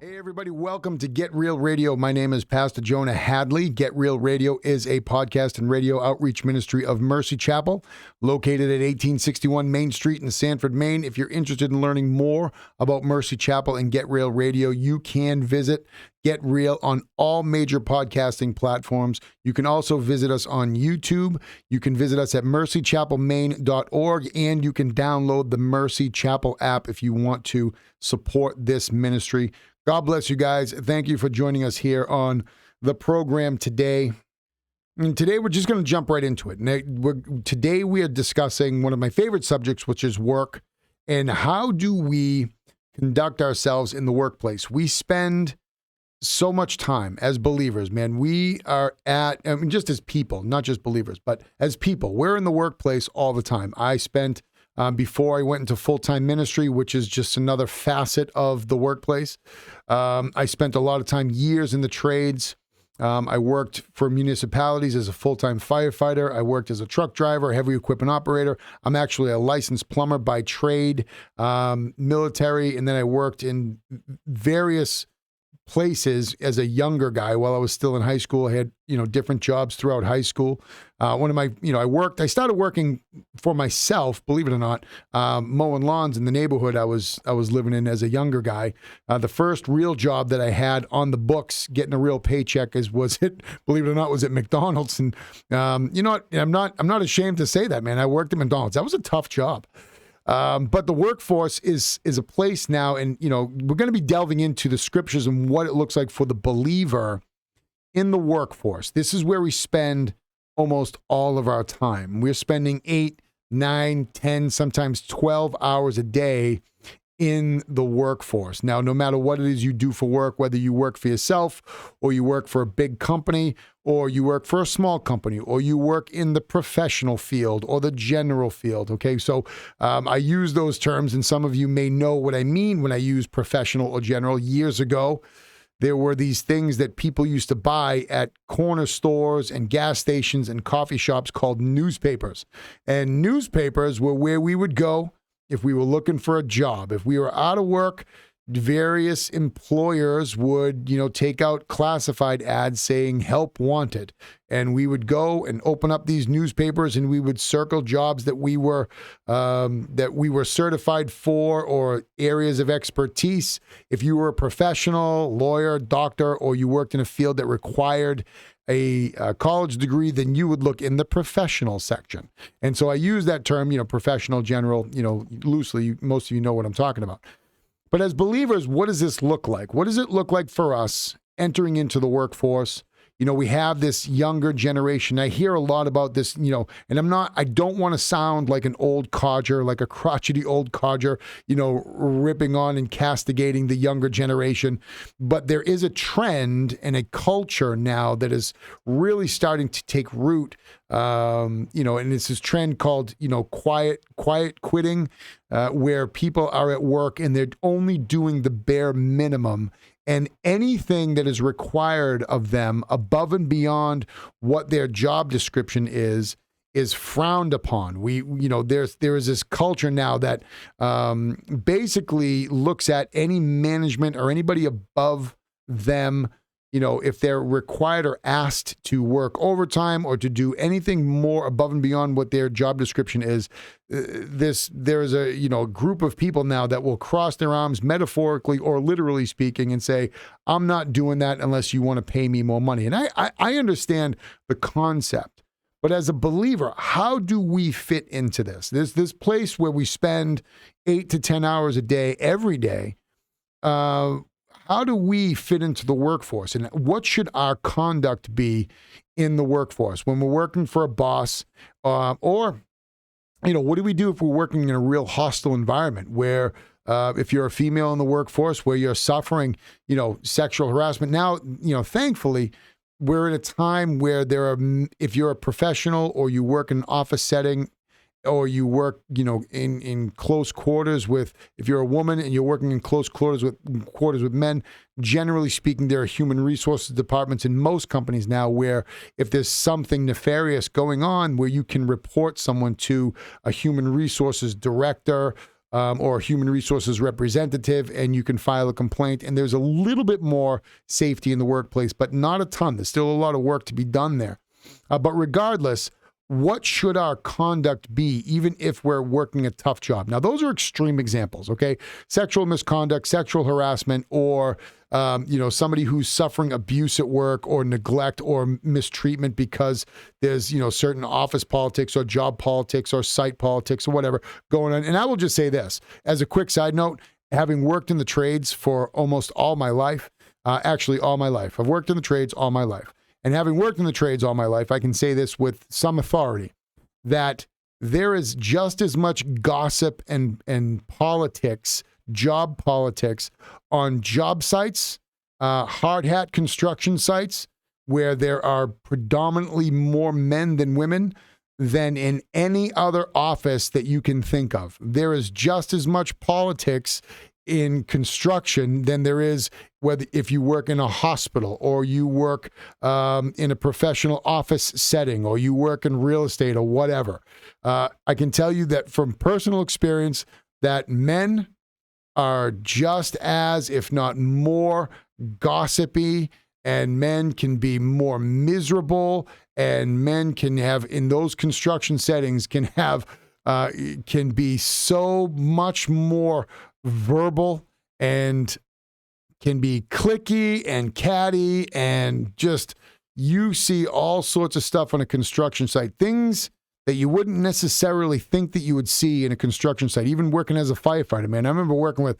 Hey, everybody, welcome to Get Real Radio. My name is Pastor Jonah Hadley. Get Real Radio is a podcast and radio outreach ministry of Mercy Chapel, located at 1861 Main Street in Sanford, Maine. If you're interested in learning more about Mercy Chapel and Get Real Radio, you can visit Get Real on all major podcasting platforms. You can also visit us on YouTube. You can visit us at mercychapelmaine.org, and you can download the Mercy Chapel app if you want to support this ministry. God bless you guys. Thank you for joining us here on the program today. And today we're just going to jump right into it. Today we are discussing one of my favorite subjects, which is work, and how do we conduct ourselves in the workplace. We spend so much time as believers, man. We are just as people, not just believers, but as people, we're in the workplace all the time. I spent before I went into full-time ministry, which is just another facet of the workplace. I spent a lot of time, years in the trades. I worked for municipalities as a full-time firefighter. I worked as a truck driver, heavy equipment operator. I'm actually a licensed plumber by trade, military, and then I worked in various places as a younger guy while I was still in high school. I had, different jobs throughout high school. I started working for myself, believe it or not, mowing lawns in the neighborhood I was living in as a younger guy. The first real job that I had on the books, getting a real paycheck was at McDonald's. And you know what? I'm not ashamed to say that, man. I worked at McDonald's. That was a tough job. But the workforce is a place now, and we're going to be delving into the scriptures and what it looks like for the believer in the workforce. This is where we spend almost all of our time. We're spending 8, 9, 10, sometimes 12 hours a day in the workforce. Now, no matter what it is you do for work, whether you work for yourself or you work for a big company or you work for a small company or you work in the professional field or the general field, okay? So I use those terms, and some of you may know what I mean when I use professional or general. Years ago, there were these things that people used to buy at corner stores and gas stations and coffee shops called newspapers. And newspapers were where we would go if we were looking for a job. If we were out of work, various employers would, take out classified ads saying help wanted. And we would go and open up these newspapers and we would circle jobs that we were certified for or areas of expertise. If you were a professional, lawyer, doctor, or you worked in a field that required a college degree, then you would look in the professional section. And so I use that term, professional, general, loosely. Most of you know what I'm talking about. But as believers, what does this look like? What does it look like for us entering into the workforce? We have this younger generation. I hear a lot about this, and I don't want to sound like an old codger, like a crotchety old codger, ripping on and castigating the younger generation. But there is a trend and a culture now that is really starting to take root, and it's this trend called, quiet quitting, where people are at work and they're only doing the bare minimum. And anything that is required of them above and beyond what their job description is frowned upon. There is this culture now that basically looks at any management or anybody above them, if they're required or asked to work overtime or to do anything more above and beyond what their job description is, there is a group of people now that will cross their arms metaphorically or literally speaking and say, I'm not doing that unless you want to pay me more money. And I understand the concept, but as a believer, how do we fit into this? There's this place where we spend 8 to 10 hours a day, every day. How do we fit into the workforce, and what should our conduct be in the workforce when we're working for a boss, or what do we do if we're working in a real hostile environment where if you're a female in the workforce where you're suffering, sexual harassment? Now, thankfully, we're in a time where if you're a professional or you work in an office setting, or you work, in close quarters if you're a woman and you're working in close quarters with men, generally speaking, there are human resources departments in most companies now where if there's something nefarious going on, where you can report someone to a human resources director or human resources representative, and you can file a complaint. And there's a little bit more safety in the workplace, but not a ton. There's still a lot of work to be done there. But regardless, what should our conduct be, even if we're working a tough job? Now, those are extreme examples, okay? Sexual misconduct, sexual harassment, or somebody who's suffering abuse at work or neglect or mistreatment because there's, certain office politics or job politics or site politics or whatever going on. And I will just say this, as a quick side note, having worked in the trades for almost all my life, actually all my life. I've worked in the trades all my life. And having worked in the trades all my life, I can say this with some authority, that there is just as much gossip and politics, job politics, on job sites, hard hat construction sites, where there are predominantly more men than women, than in any other office that you can think of. There is just as much politics in construction than there is whether if you work in a hospital or you work in a professional office setting or you work in real estate or whatever. I can tell you that from personal experience that men are just as, if not more, gossipy, and men can be more miserable, and men can have, in those construction settings, can be so much more verbal and can be cliquey and catty, and just, you see all sorts of stuff on a construction site, things that you wouldn't necessarily think that you would see in a construction site, even working as a firefighter, man. I remember working with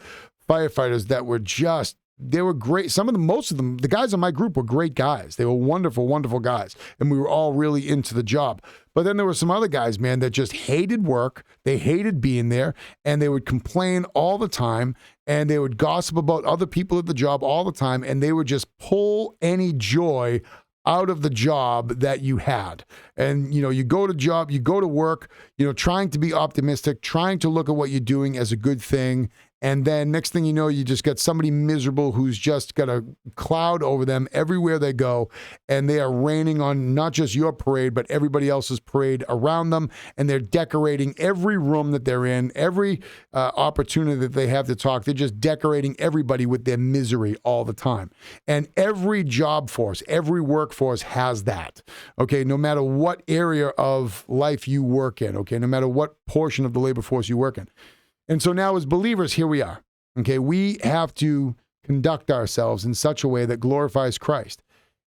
firefighters that were just, they were great. Most of them, the guys in my group were great guys. They were wonderful, wonderful guys. And we were all really into the job. But then there were some other guys, man, that just hated work. They hated being there, and they would complain all the time, and they would gossip about other people at the job all the time, and they would just pull any joy out of the job that you had. And, you go to work, trying to be optimistic, trying to look at what you're doing as a good thing. And then next thing you know, you just got somebody miserable who's just got a cloud over them everywhere they go. And they are raining on not just your parade, but everybody else's parade around them. And they're decorating every room that they're in, every opportunity that they have to talk. They're just decorating everybody with their misery all the time. And every job force, every workforce has that. Okay, no matter what area of life you work in, okay, no matter what portion of the labor force you work in. And so now as believers, here we are. Okay, we have to conduct ourselves in such a way that glorifies Christ.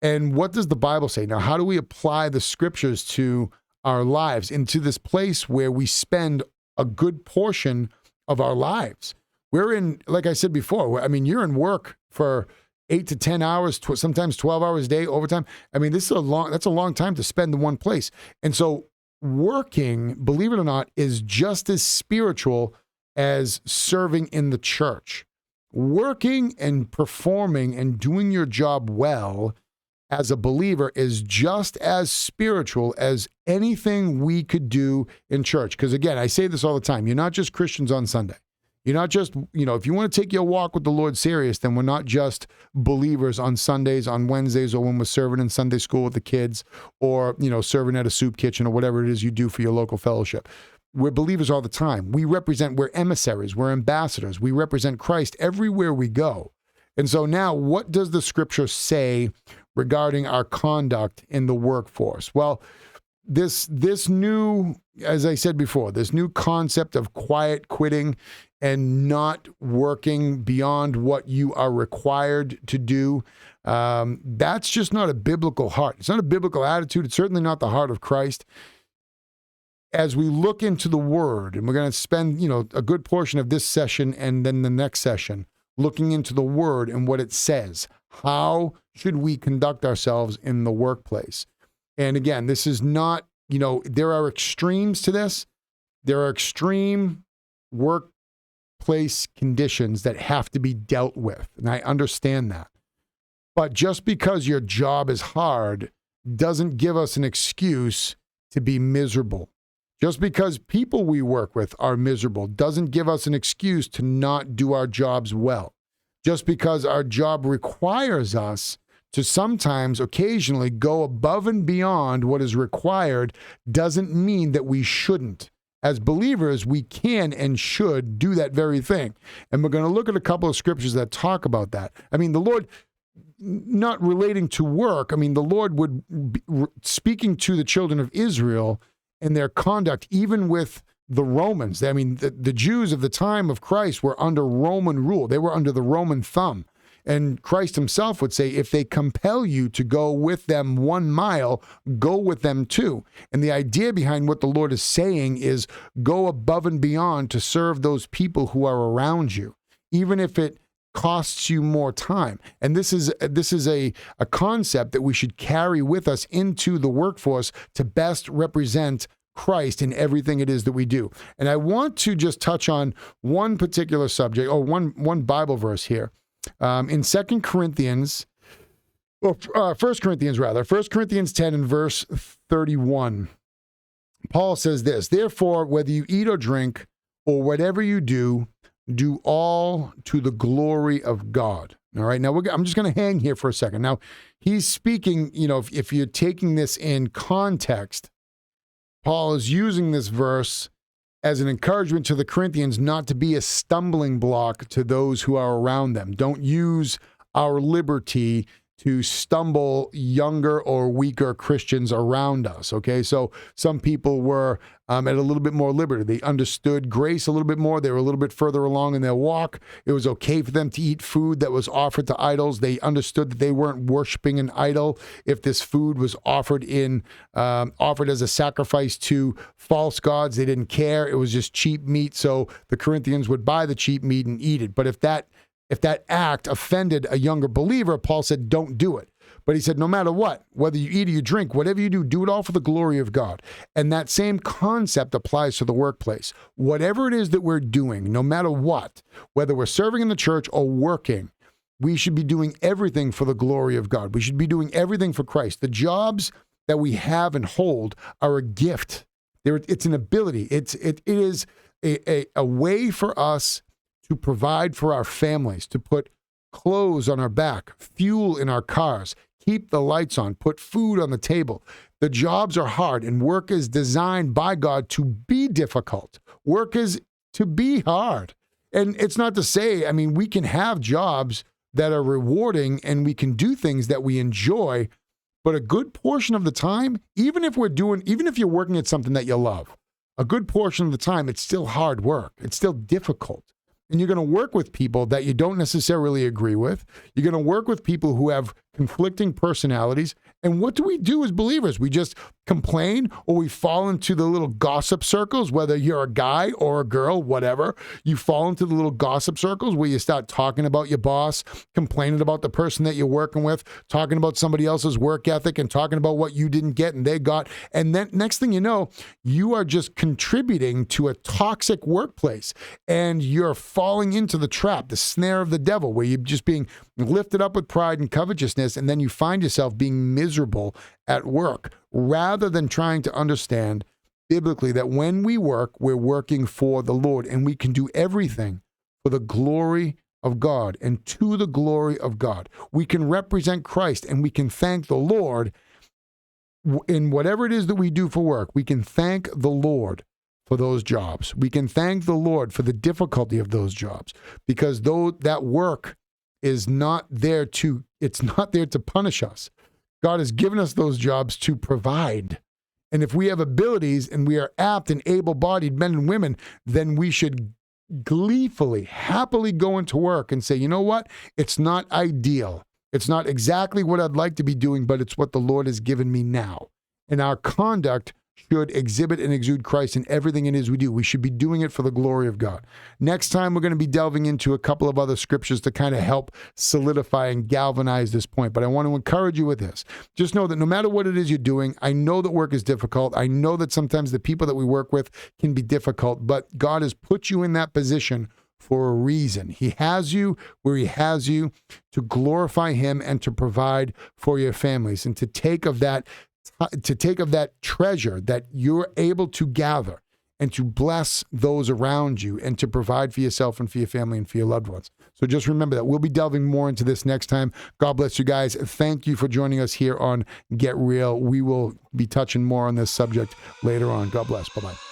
And what does the Bible say? Now, how do we apply the scriptures to our lives, into this place where we spend a good portion of our lives? We're in, like I said before, you're in work for 8 to 10 hours, sometimes 12 hours a day, overtime. That's a long time to spend in one place. And so working, believe it or not, is just as spiritual as serving in the church. Working and performing and doing your job well as a believer is just as spiritual as anything we could do in church. Because again, I say this all the time, you're not just Christians on Sunday. You're not just, if you want to take your walk with the Lord serious, then we're not just believers on Sundays, on Wednesdays, or when we're serving in Sunday school with the kids, or, serving at a soup kitchen or whatever it is you do for your local fellowship. We're believers all the time. We're emissaries, we're ambassadors. We represent Christ everywhere we go. And so now, what does the scripture say regarding our conduct in the workforce? Well, this new, as I said before, this new concept of quiet quitting and not working beyond what you are required to do, that's just not a biblical heart. It's not a biblical attitude. It's certainly not the heart of Christ. As we look into the Word, and we're going to spend, a good portion of this session and then the next session looking into the Word and what it says. How should we conduct ourselves in the workplace? And again, this is not, there are extremes to this. There are extreme workplace conditions that have to be dealt with, and I understand that. But just because your job is hard doesn't give us an excuse to be miserable. Just because people we work with are miserable doesn't give us an excuse to not do our jobs well. Just because our job requires us to sometimes, occasionally, go above and beyond what is required doesn't mean that we shouldn't. as believers, we can and should do that very thing. And we're going to look at a couple of scriptures that talk about that. I mean, the Lord, not relating to work, I mean, the Lord would be speaking to the children of Israel and their conduct, even with the Romans. I mean, the Jews of the time of Christ were under Roman rule. They were under the Roman thumb. And Christ himself would say, if they compel you to go with them 1 mile, go with them 2. And the idea behind what the Lord is saying is go above and beyond to serve those people who are around you, even if it costs you more time. And this is a concept that we should carry with us into the workforce to best represent Christ in everything it is that we do. And I want to just touch on one particular subject, or one Bible verse here. In 2 Corinthians, or 1 Corinthians rather, 1 Corinthians 10 and verse 31, Paul says this, therefore, whether you eat or drink or whatever you do all to the glory of God. All right, now I'm just going to hang here for a second. Now, he's speaking, if you're taking this in context, Paul is using this verse as an encouragement to the Corinthians not to be a stumbling block to those who are around them. Don't use our liberty to stumble younger or weaker Christians around us, okay? So some people were at a little bit more liberty. They understood grace a little bit more. They were a little bit further along in their walk. It was okay for them to eat food that was offered to idols. They understood that they weren't worshiping an idol if this food was offered as a sacrifice to false gods. They didn't care. It was just cheap meat, so the Corinthians would buy the cheap meat and eat it. But if that act offended a younger believer, Paul said, don't do it. But he said, no matter what, whether you eat or you drink, whatever you do it all for the glory of God. And that same concept applies to the workplace. Whatever it is that we're doing, no matter what, whether we're serving in the church or working, we should be doing everything for the glory of God. We should be doing everything for Christ. The jobs that we have and hold are a gift. It's an ability. It is a way for us to provide for our families, to put clothes on our back, fuel in our cars, keep the lights on, put food on the table. The jobs are hard, and work is designed by God to be difficult. Work is to be hard. And it's not to say, I mean, we can have jobs that are rewarding and we can do things that we enjoy, but a good portion of the time, even if you're working at something that you love, a good portion of the time, it's still hard work. It's still difficult. And you're going to work with people that you don't necessarily agree with. You're going to work with people who have conflicting personalities. And what do we do as believers? We just complain, or we fall into the little gossip circles, whether you're a guy or a girl, whatever. You fall into the little gossip circles where you start talking about your boss, complaining about the person that you're working with, talking about somebody else's work ethic, and talking about what you didn't get and they got. And then next thing you know, you are just contributing to a toxic workplace, and you're falling into the trap, the snare of the devil, where you're just being lifted up with pride and covetousness, and then you find yourself being miserable at work, rather than trying to understand biblically that when we work, we're working for the Lord, and we can do everything for the glory of God and to the glory of God. We can represent Christ, and we can thank the Lord in whatever it is that we do for work. We can thank the Lord for those jobs. We can thank the Lord for the difficulty of those jobs, because though that work is not there to punish us. God has given us those jobs to provide. And if we have abilities and we are apt and able-bodied men and women, then we should gleefully, happily go into work and say, you know what? It's not ideal. It's not exactly what I'd like to be doing, but it's what the Lord has given me now. And our conduct should exhibit and exude Christ in everything it is we do. We should be doing it for the glory of God. Next time, we're going to be delving into a couple of other scriptures to kind of help solidify and galvanize this point. But I want to encourage you with this. Just know that no matter what it is you're doing, I know that work is difficult. I know that sometimes the people that we work with can be difficult, but God has put you in that position for a reason. He has you where he has you to glorify him and to provide for your families, and to take of that treasure that you're able to gather and to bless those around you and to provide for yourself and for your family and for your loved ones. So just remember that. We'll be delving more into this next time. God bless you guys. Thank you for joining us here on Get Real. We will be touching more on this subject later on. God bless. Bye-bye.